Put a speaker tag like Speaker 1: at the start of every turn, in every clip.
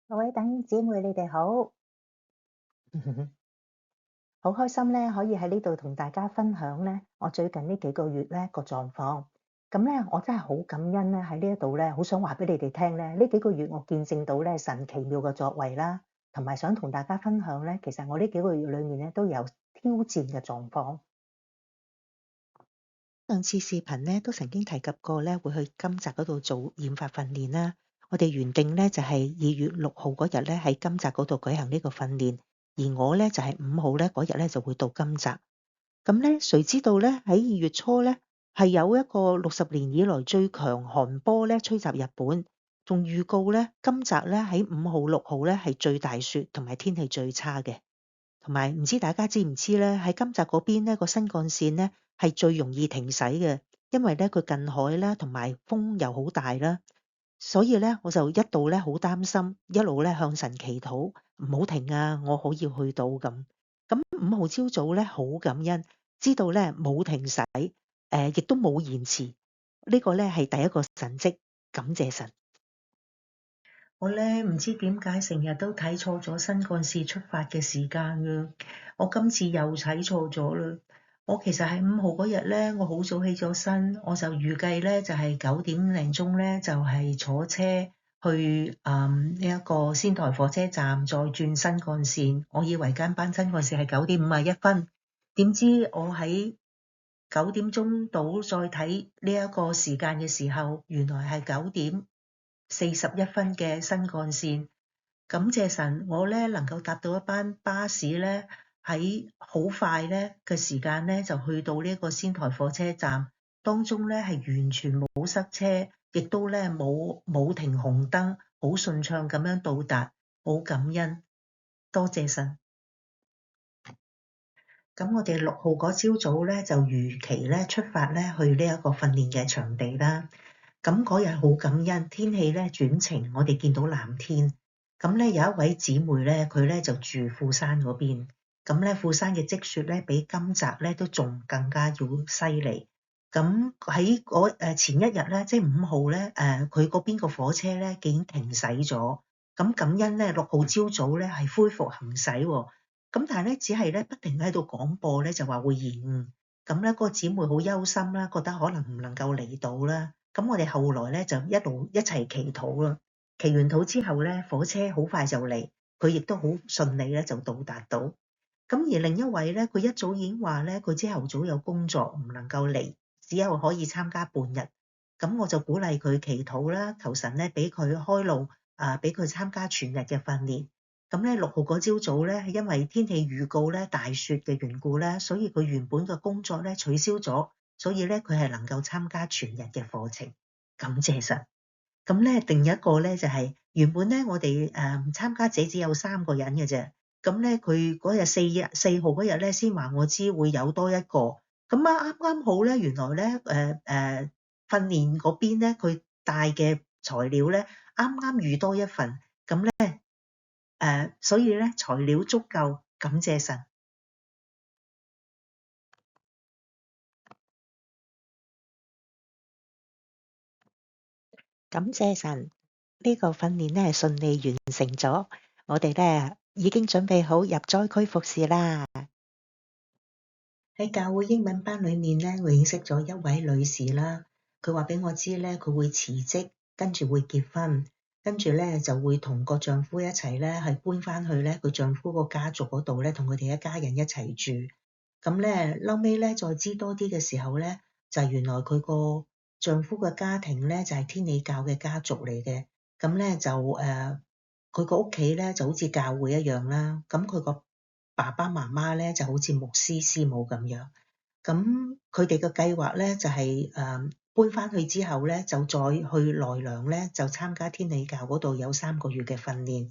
Speaker 1: 各位弟兄姊妹，你哋好，好開心咧，可以喺呢度同大家分享咧，我最近呢幾個月咧個狀況。咁咧，我真係好感恩咧，喺呢一度咧，好想話俾你哋聽咧，呢幾個月我見證到咧神奇妙嘅作為啦，同埋想同大家分享咧，其實我呢幾個月裏面咧都有挑戰嘅狀況。上次視頻咧都曾經提及過咧，會去金澤嗰度做染髮訓練啦。我哋原定咧就係2月6號嗰日咧喺金澤嗰度舉行呢個訓練，而我咧就係5號咧嗰日咧就會到金澤。咁咧，誰知道咧喺2月初咧係有一個60年以來最強寒波咧吹襲日本，仲預告咧金澤咧喺5號、6號咧係最大雪同埋天氣最差嘅。同埋唔知大家知唔知咧，喺金澤嗰邊咧個新幹線咧係最容易停駛嘅，因為咧佢近海啦，同埋風又好大啦，所以咧我就一度咧好擔心，一路咧向神祈禱，唔好停啊，我可以去到咁。咁5號朝早咧好感恩，知道咧冇停駛，亦都冇延遲，呢個咧係第一個神蹟，感謝神。我咧唔知點解成日都睇錯咗新幹線出發嘅時間㗎，我今次又睇錯咗啦。我其實喺5號嗰日咧，我好早起咗身，我就預計咧就係9點零鐘咧就係坐車去呢一個仙台火車站再轉新幹線。我以為間班新幹線係9點51分，點知我喺9點鐘到再睇呢一個時間嘅時候，原來係9點41分嘅新幹線。感謝神，我咧能夠搭到一班巴士咧，喺好快咧嘅時間咧就去到呢個仙台火車站，當中咧係完全冇塞車，亦都咧冇停紅燈，好順暢咁樣到達，好感恩，多謝神。咁我哋6號嗰朝早咧就如期咧出發咧去呢一個訓練嘅場地啦。咁嗰日好感恩，天氣咧轉晴，我哋見到藍天。咁咧有一位姊妹咧，佢咧就住富山嗰邊。咁咧富山嘅積雪咧比金澤咧都仲更加要犀利。咁喺前一日咧，即係5號咧，佢嗰邊個火車咧已經停駛咗。咁感恩咧6號朝早咧係恢復行駛喎。咁但係咧，只係咧不停喺度廣播咧，就話會延誤。咁咧，嗰個姊妹好憂心啦，覺得可能唔能夠嚟到啦。咁我哋後來咧就一路一齊祈禱啦。祈完禱之後咧，火車好快就嚟，佢亦都好順利咧就到達到。咁而另一位咧，佢一早已經話咧，佢朝頭早有工作唔能夠嚟，只有可以參加半日。咁我就鼓勵佢祈禱啦，求神咧俾佢開路，俾佢參加全日嘅訓練。咁咧6號嗰朝早咧，係因為天氣預告咧大雪嘅緣故咧，所以佢原本嘅工作咧取消咗，所以咧佢係能夠參加全日嘅課程。感謝神。咁咧另一個咧就係原本咧我哋參加者只有3個人嘅啫，咁咧佢嗰日4號嗰日咧先話我知會有多一個，咁啱啱好咧原來咧訓練嗰邊咧佢帶嘅材料咧啱啱預多一份，咁咧所以咧材料足夠，感謝神。感謝神，呢個訓練咧係順利完成咗，我哋咧已經準備好入災區服侍啦。喺教會英文班裏面咧，我認識咗一位女士啦，佢話俾我知咧，佢會辭職，跟住會結婚，跟住咧就會同個丈夫一齊咧係搬翻去咧佢丈夫個家族嗰度咧，同佢哋一家人一齊住。咁咧後尾咧再知多啲嘅時候咧，就係原來佢個丈夫嘅家庭咧就係天理教嘅家族嚟嘅。咁咧就佢個屋企咧就好似教會一樣啦。咁佢個爸爸媽媽咧就好似牧師師母咁樣。咁佢哋嘅計劃咧就係搬翻去之後咧就再去奈良咧就參加天理教嗰度有3個月嘅訓練。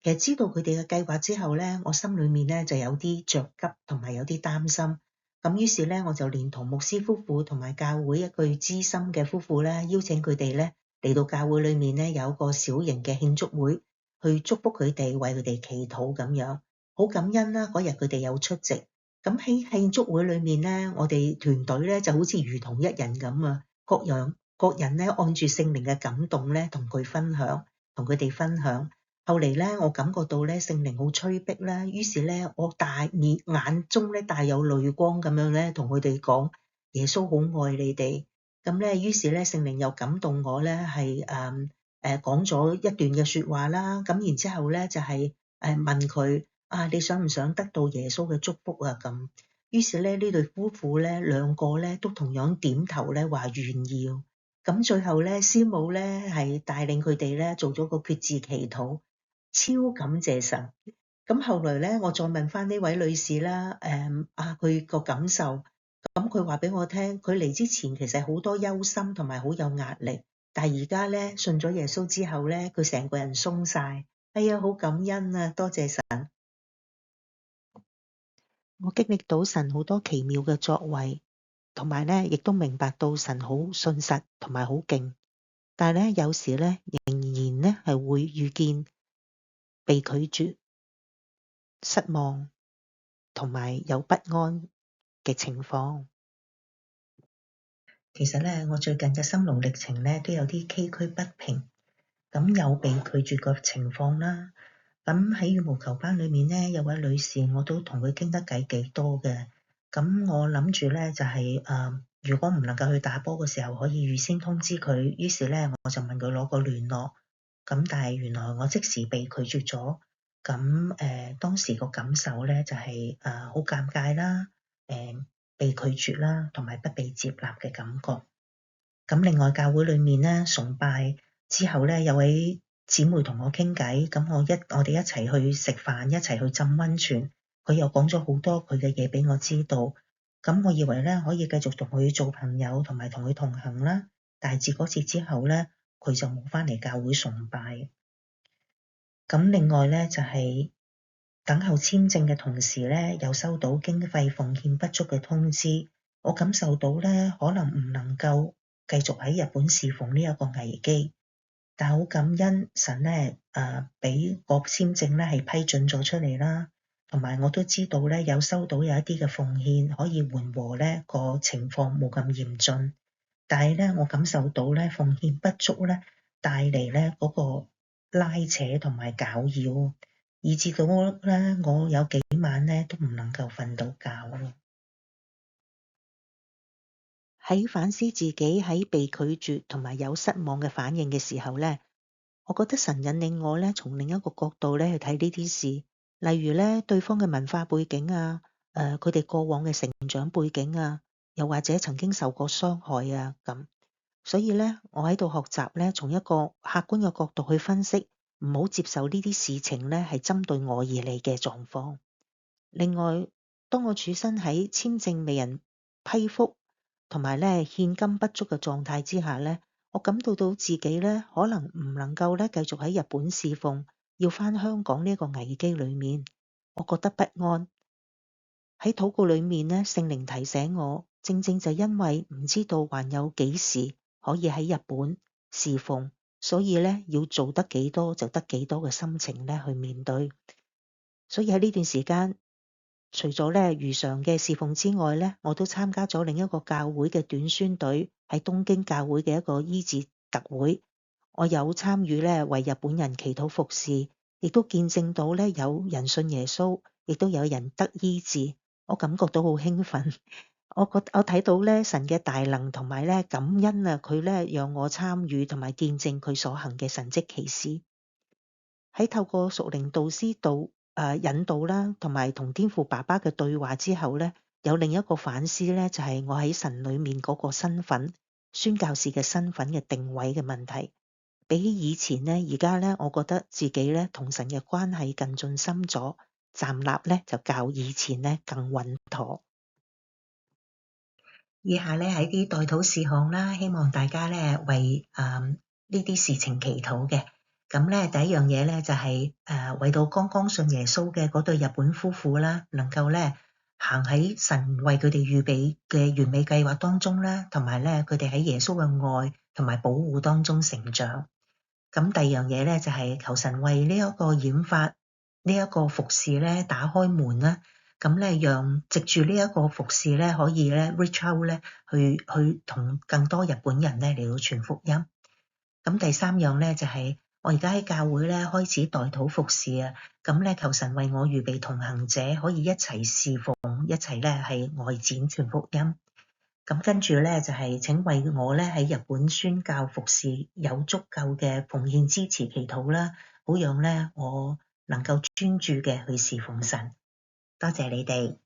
Speaker 1: 其實知道佢哋嘅計劃之後咧，我心裏面咧就有啲着急同埋有啲擔心。咁於是咧，我就連同牧師夫婦同埋教會一對資深嘅夫婦咧，邀請佢哋咧嚟到教會裏面咧有個小型嘅慶祝會，去祝福佢哋，為佢哋祈禱咁樣。好感恩啦！嗰日佢哋有出席。咁喺慶祝會裏面咧，我哋團隊咧就好似如同一人咁啊，各人咧按住聖靈嘅感動咧，同佢哋分享。後嚟咧，我感覺到咧聖靈好催逼啦，於是咧我眼中咧大有淚光咁樣咧，同佢哋講耶穌好愛你哋。咁咧，於是咧聖靈又感動我咧，係講咗一段嘅説話啦。咁然之後咧就係問佢你想唔想得到耶穌嘅祝福啊？咁於是咧呢對夫婦咧兩個咧都同樣點頭咧話願意。咁最後咧師母咧係帶領佢哋咧做咗個決志祈禱。超感謝神。咁後來咧，我再問翻呢位女士啦，佢個感受，咁佢話俾我聽，佢嚟之前其實好多憂心同埋好有壓力，但係而家咧信咗耶穌之後咧，佢成個人鬆晒。哎呀，好感恩啊，多謝神。我經歷到神好多奇妙嘅作為，同埋咧亦都明白到神好信實同埋好勁，但係咧有時咧仍然咧係會遇見被拒絕、失望同埋有不安嘅情況。其實咧，我最近嘅心路歷程咧都有啲崎嶇不平，咁有被拒絕嘅情況啦。咁喺羽毛球班裏面咧，有位女士我都同佢傾得偈幾多嘅。咁我諗住咧就係如果唔能夠去打波嘅時候，可以預先通知佢。於是咧我就問佢攞個聯絡。咁但係原來我即時被拒絕咗。咁當時個感受咧就係好尷尬啦，被拒絕啦，同埋不被接納嘅感覺。咁另外教會裏面咧崇拜之後咧，有位姊妹同我傾偈，咁我哋一齊去食飯，一齊去浸溫泉。佢又講咗好多佢嘅嘢俾我知道。咁我以為咧可以繼續同佢做朋友，同埋同佢同行啦。但係自嗰次之後咧，佢就冇返嚟教會崇拜。咁另外咧就係等候簽證嘅同時咧，有收到經費奉獻不足嘅通知。我感受到咧可能唔能夠繼續喺日本侍奉呢一個危機，但好感恩神咧俾個簽證咧係批准咗出嚟啦，同埋我都知道咧有收到有一啲嘅奉獻可以緩和咧個情況冇咁嚴峻，但係咧我感受到咧奉獻不足咧帶嚟咧嗰個拉扯同埋攪擾，以至到咧我有幾晚咧都唔能夠瞓到覺。喺反思自己喺被拒絕同埋有失望嘅反應嘅時候咧，我覺得神引領我咧從另一個角度咧去睇呢啲事，例如咧對方嘅文化背景啊，佢哋過往嘅成長背景啊，又或者曾經受過傷害啊咁。所以咧，我喺度學習咧，從一個客觀嘅角度去分析，唔好接受呢啲事情咧係針對我而嚟嘅狀況。另外，當我處身喺簽證未人批覆同埋咧現金不足嘅狀態之下咧，我感到自己咧可能唔能夠咧繼續喺日本侍奉，要返香港呢一個危機裏面，我覺得不安。喺禱告裏面咧，聖靈提醒我，正正就因為唔知道還有幾時可以喺日本侍奉，所以咧要做得幾多就得幾多嘅心情咧去面對。所以喺呢段時間，除咗咧如常嘅侍奉之外咧，我都參加咗另一個教會嘅短宣隊，喺東京教會嘅一個醫治特會。我有參與咧為日本人祈禱服侍，亦都見證到咧有人信耶穌，亦都有人得醫治。我感覺到好興奮，我睇到咧神嘅大能同埋咧感恩啊，佢咧讓我參與同埋見證佢所行嘅神蹟奇事。喺透過屬靈導師引導啦，同埋同天父爸爸嘅對話之後咧，有另一個反思咧，就係我喺神裏面嗰個身份，宣教士嘅身份嘅定位嘅問題。比起以前咧，而家咧，我覺得自己咧同神嘅關係更進深咗。站立咧就較以前咧更穩妥。以下咧係啲代禱事項啦，希望大家咧為呢啲事情祈禱嘅。咁咧第一樣嘢咧就係為到剛剛信耶穌嘅嗰對日本夫婦啦，能夠咧行喺神為佢哋預備嘅完美計劃當中啦，同埋咧佢哋喺耶穌嘅愛同埋保護當中成長。咁第二樣嘢咧就係求神為呢一個染髮呢一個服侍咧打開門啦，咁咧讓藉住呢一個服侍咧可以咧 reach out 咧去同更多日本人咧嚟到傳福音。咁第三樣咧就係我而家喺教會咧開始代禱服侍啊，咁咧求神為我預備同行者，可以一齊侍奉，一齊咧係外展傳福音。咁跟住咧就係請為我咧喺日本宣教服侍有足夠嘅奉獻支持祈禱啦，好讓咧我能夠專注嘅去侍奉神。多謝你哋。